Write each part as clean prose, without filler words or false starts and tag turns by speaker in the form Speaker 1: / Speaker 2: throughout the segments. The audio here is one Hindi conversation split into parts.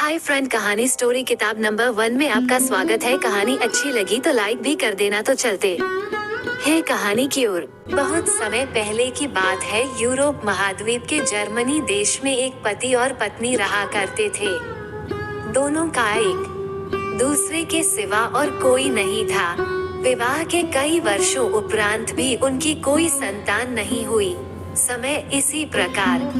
Speaker 1: हाय फ्रेंड, कहानी स्टोरी किताब नंबर 1 में आपका स्वागत है। कहानी अच्छी लगी तो लाइक भी कर देना। तो चलते हैं कहानी की ओर। बहुत समय पहले की बात है। यूरोप महाद्वीप के जर्मनी देश में एक पति और पत्नी रहा करते थे। दोनों का एक दूसरे के सिवा और कोई नहीं था। विवाह के कई वर्षों उपरांत भी उनकी कोई संतान नहीं हुई। समय इसी प्रकार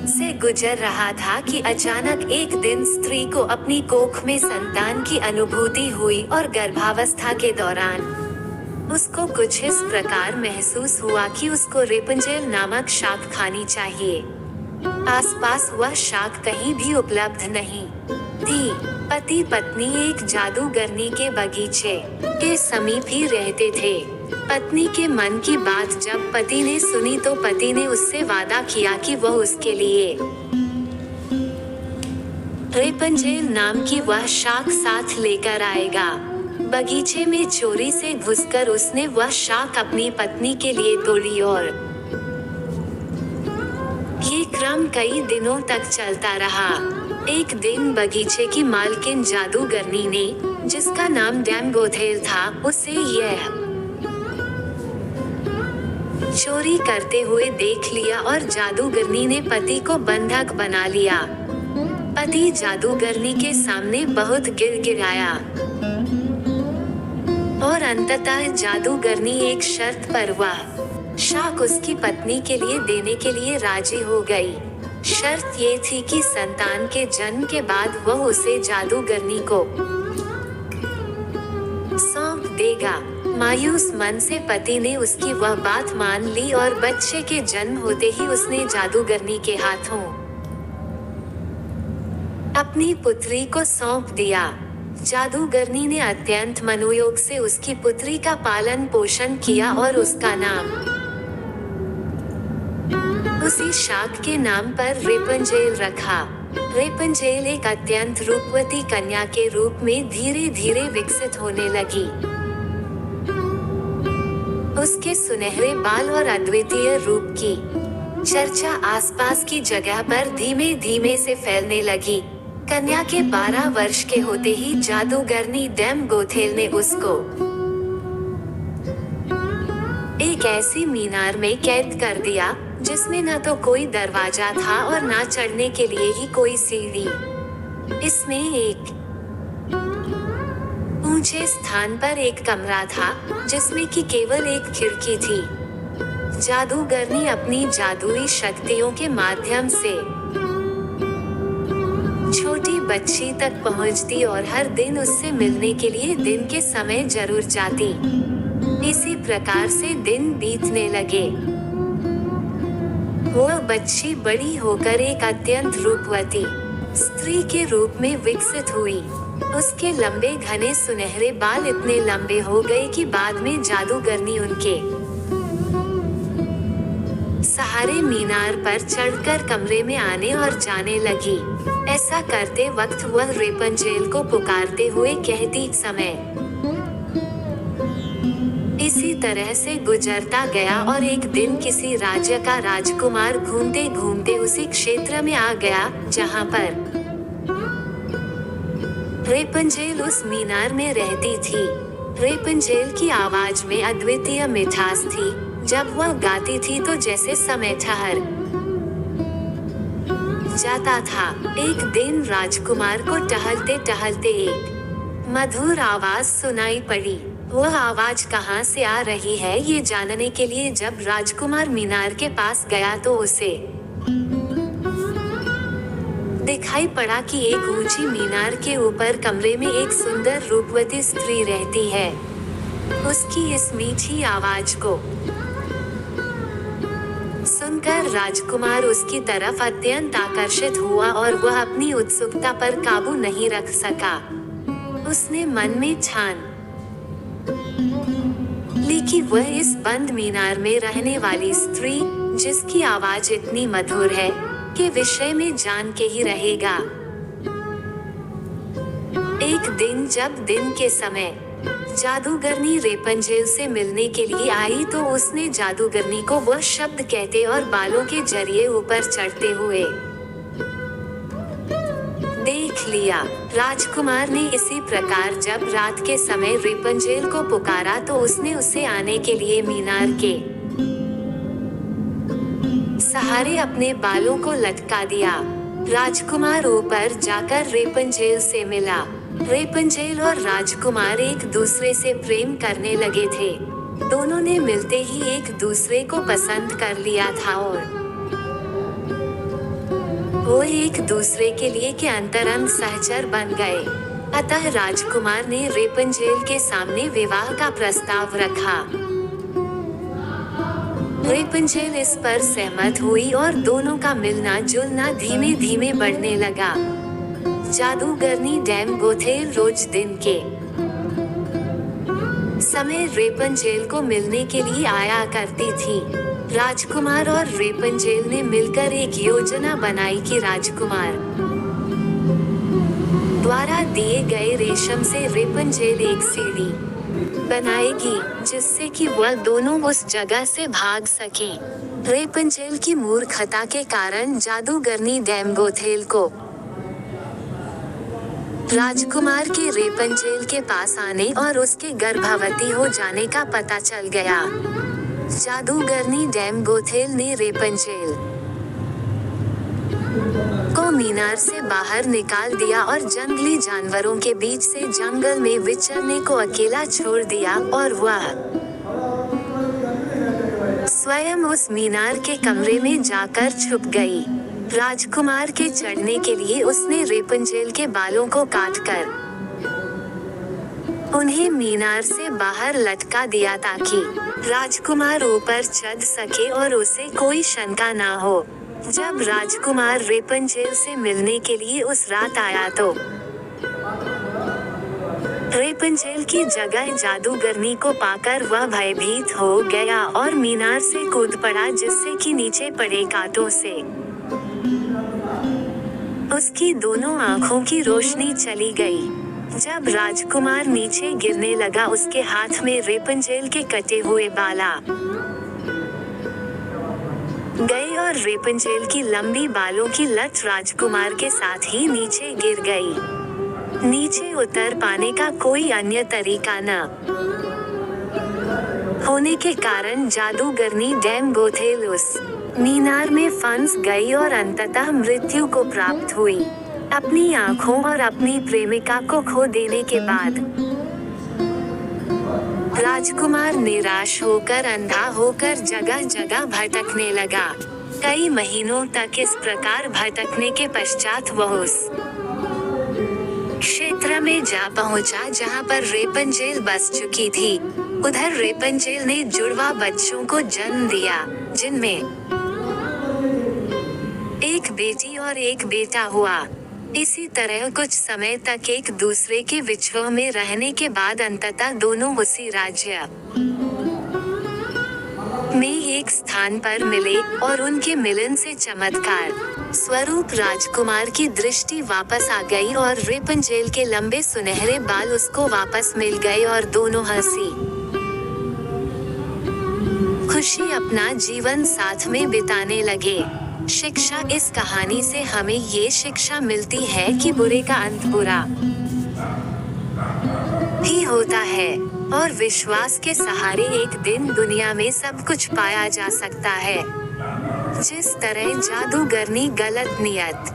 Speaker 1: से गुजर रहा था कि अचानक एक दिन स्त्री को अपनी कोख में संतान की अनुभूति हुई और गर्भावस्था के दौरान उसको कुछ इस प्रकार महसूस हुआ कि उसको रेपंजेल नामक शाक खानी चाहिए। आसपास वह शाक कहीं भी उपलब्ध नहीं थी। पति पत्नी एक जादूगरनी के बगीचे के समीप ही रहते थे। पत्नी के मन की बात जब पति ने सुनी तो पति ने उससे वादा किया कि वह उसके लिए रेपंजेल नाम की वह शाक साथ लेकर आएगा। बगीचे में चोरी से घुसकर उसने वह शाक अपनी पत्नी के लिए तोड़ी और ये क्रम कई दिनों तक चलता रहा। एक दिन बगीचे की मालकिन जादूगरनी ने, जिसका नाम डैम गोथेल था, उसे यह चोरी करते हुए देख लिया और जादूगरनी ने पति को बंधक बना लिया। पति जादूगरनी के सामने बहुत गिड़गिड़ाया और अंततः जादूगरनी एक शर्त पर वह शाक उसकी पत्नी के लिए देने के लिए राजी हो गई। शर्त ये थी कि संतान के जन्म के बाद वह उसे जादूगरनी को सौंप देगा। मायूस मन से पति ने उसकी वह बात मान ली और बच्चे के जन्म होते ही उसने जादूगरनी के हाथों अपनी पुत्री को सौंप दिया। जादूगरनी ने अत्यंत मनोयोग से उसकी पुत्री का पालन पोषण किया और उसका नाम उसी शाक के नाम पर रेपंजेल रखा। रेपंजेल एक अत्यंत रूपवती कन्या के रूप में धीरे धीरे विकसित होने लगी। उसके सुनहरे बाल और अद्वितीय रूप की चर्चा आसपास की जगह पर धीमे धीमे से फैलने लगी। कन्या के 12 वर्ष के होते ही जादूगरनी डैम गोथेल ने उसको एक ऐसी मीनार में कैद कर दिया जिसमें न तो कोई दरवाजा था और न चढ़ने के लिए ही कोई सीढ़ी। इसमें एक ऊंचे स्थान पर एक कमरा था जिसमें कि केवल एक खिड़की थी। जादूगरनी अपनी जादुई शक्तियों के माध्यम से छोटी बच्ची तक पहुंचती और हर दिन उससे मिलने के लिए दिन के समय जरूर जाती। इसी प्रकार से दिन बीतने लगे। वह बच्ची बड़ी होकर एक अत्यंत रूपवती स्त्री के रूप में विकसित हुई। उसके लंबे घने सुनहरे बाल इतने लंबे हो गए कि बाद में जादूगरनी उनके सहारे मीनार पर चढ़कर कमरे में आने और जाने लगी। ऐसा करते वक्त वह रेपंजेल को पुकारते हुए कहती, समय इसी तरह से गुजरता गया और एक दिन किसी राज्य का राजकुमार घूमते घूमते उसी क्षेत्र में आ गया जहां पर रेपंजेल उस मीनार में रहती थी। रेपंजेल की आवाज में अद्वितीय मिठास थी। जब वह गाती थी तो जैसे समय ठहर जाता था। एक दिन राजकुमार को टहलते टहलते एक मधुर आवाज सुनाई पड़ी। वह आवाज कहाँ से आ रही है ये जानने के लिए जब राजकुमार मीनार के पास गया तो उसे दिखाई पड़ा कि एक ऊंची मीनार के ऊपर कमरे में एक सुंदर रूपवती स्त्री रहती है। उसकी इस मीठी आवाज को सुनकर राजकुमार उसकी तरफ अत्यंत आकर्षित हुआ और वह अपनी उत्सुकता पर काबू नहीं रख सका। उसने मन में ठान ली कि वह इस बंद मीनार में रहने वाली स्त्री, जिसकी आवाज इतनी मधुर है, के विषय में जान के ही रहेगा। एक दिन जब दिन के समय जादूगरनी रेपंजेल से मिलने के लिए आई तो उसने जादूगरनी को वह शब्द कहते और बालों के जरिए ऊपर चढ़ते हुए लिया। राजकुमार ने इसी प्रकार जब रात के समय रेपंजेल को पुकारा तो उसने उसे आने के लिए मीनार के सहारे अपने बालों को लटका दिया। राजकुमार ऊपर जाकर रेपंजेल से मिला। रेपंजेल और राजकुमार एक दूसरे से प्रेम करने लगे थे। दोनों ने मिलते ही एक दूसरे को पसंद कर लिया था और वो एक दूसरे के लिए के अंतरंग सहचर बन गए। अतः राजकुमार ने रेपंजेल के सामने विवाह का प्रस्ताव रखा। रेपंजेल इस पर सहमत हुई और दोनों का मिलना जुलना धीमे धीमे बढ़ने लगा। जादूगरनी डैम गोथेल रोज दिन के समय रेपंजेल को मिलने के लिए आया करती थी। राजकुमार और रेपंजेल ने मिलकर एक योजना बनाई कि राजकुमार द्वारा दिए गए रेशम से रेपंजेल एक सीढ़ी बनाएगी जिससे कि वह दोनों उस जगह से भाग सकें। रेपंजेल की मूर्खता के कारण जादूगरनी डैम गोथेल को राजकुमार के रेपंजेल के पास आने और उसके गर्भवती हो जाने का पता चल गया। जादूगरनी डैम गोथेल ने रेपंजेल को मीनार से बाहर निकाल दिया और जंगली जानवरों के बीच से जंगल में विचरने को अकेला छोड़ दिया और वह स्वयं उस मीनार के कमरे में जाकर छुप गई। राजकुमार के चढ़ने के लिए उसने रेपंजेल के बालों को काटकर उन्हें मीनार से बाहर लटका दिया ताकि राजकुमार ऊपर चढ़ सके और उसे कोई शंका ना हो। जब राजकुमार रेपंजेल से मिलने के लिए उस रात आया तो रेपंजेल की जगह जादूगरनी को पाकर वह भयभीत हो गया और मीनार से कूद पड़ा जिससे कि नीचे पड़े कांटों से उसकी दोनों आंखों की रोशनी चली गई। जब राजकुमार नीचे गिरने लगा उसके हाथ में रेपंजेल के कटे हुए बाला गए और रेपंजेल की लंबी बालों की लट राजकुमार के साथ ही नीचे गिर गई। नीचे उतर पाने का कोई अन्य तरीका न होने के कारण जादूगरनी डैम गोथेल उस मीनार में फंस गई और अंततः मृत्यु को प्राप्त हुई। अपनी आंखों और अपनी प्रेमिका को खो देने के बाद राजकुमार निराश होकर अंधा होकर जगह जगह भटकने लगा। कई महीनों तक इस प्रकार भटकने के पश्चात वह उस क्षेत्र में जा पहुंचा जहां पर रेपंजेल बस चुकी थी। उधर रेपंजेल ने जुड़वा बच्चों को जन्म दिया जिनमें एक बेटी और एक बेटा हुआ। इसी तरह कुछ समय तक एक दूसरे के विछोह में रहने के बाद अंततः दोनों उसी राज्य में एक स्थान पर मिले और उनके मिलन से चमत्कार स्वरूप राजकुमार की दृष्टि वापस आ गई और रेपंजेल के लंबे सुनहरे बाल उसको वापस मिल गए और दोनों हंसी खुशी अपना जीवन साथ में बिताने लगे। शिक्षा इस कहानी से हमें ये शिक्षा मिलती है कि बुरे का अंत बुरा ही होता है और विश्वास के सहारे एक दिन दुनिया में सब कुछ पाया जा सकता है। जिस तरह जादूगरनी गलत नियत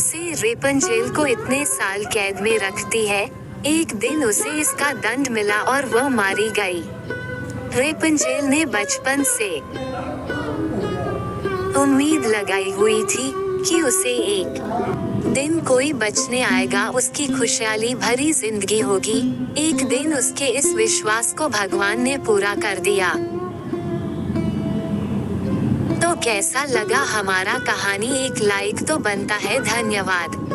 Speaker 1: से रेपंजेल को इतने साल कैद में रखती है, एक दिन उसे इसका दंड मिला और वह मारी गई। रेपंजेल ने बचपन से उम्मीद लगाई हुई थी कि उसे एक दिन कोई बचने आएगा, उसकी खुशहाली भरी जिंदगी होगी। एक दिन उसके इस विश्वास को भगवान ने पूरा कर दिया। तो कैसा लगा हमारा कहानी? एक लाइक तो बनता है। धन्यवाद।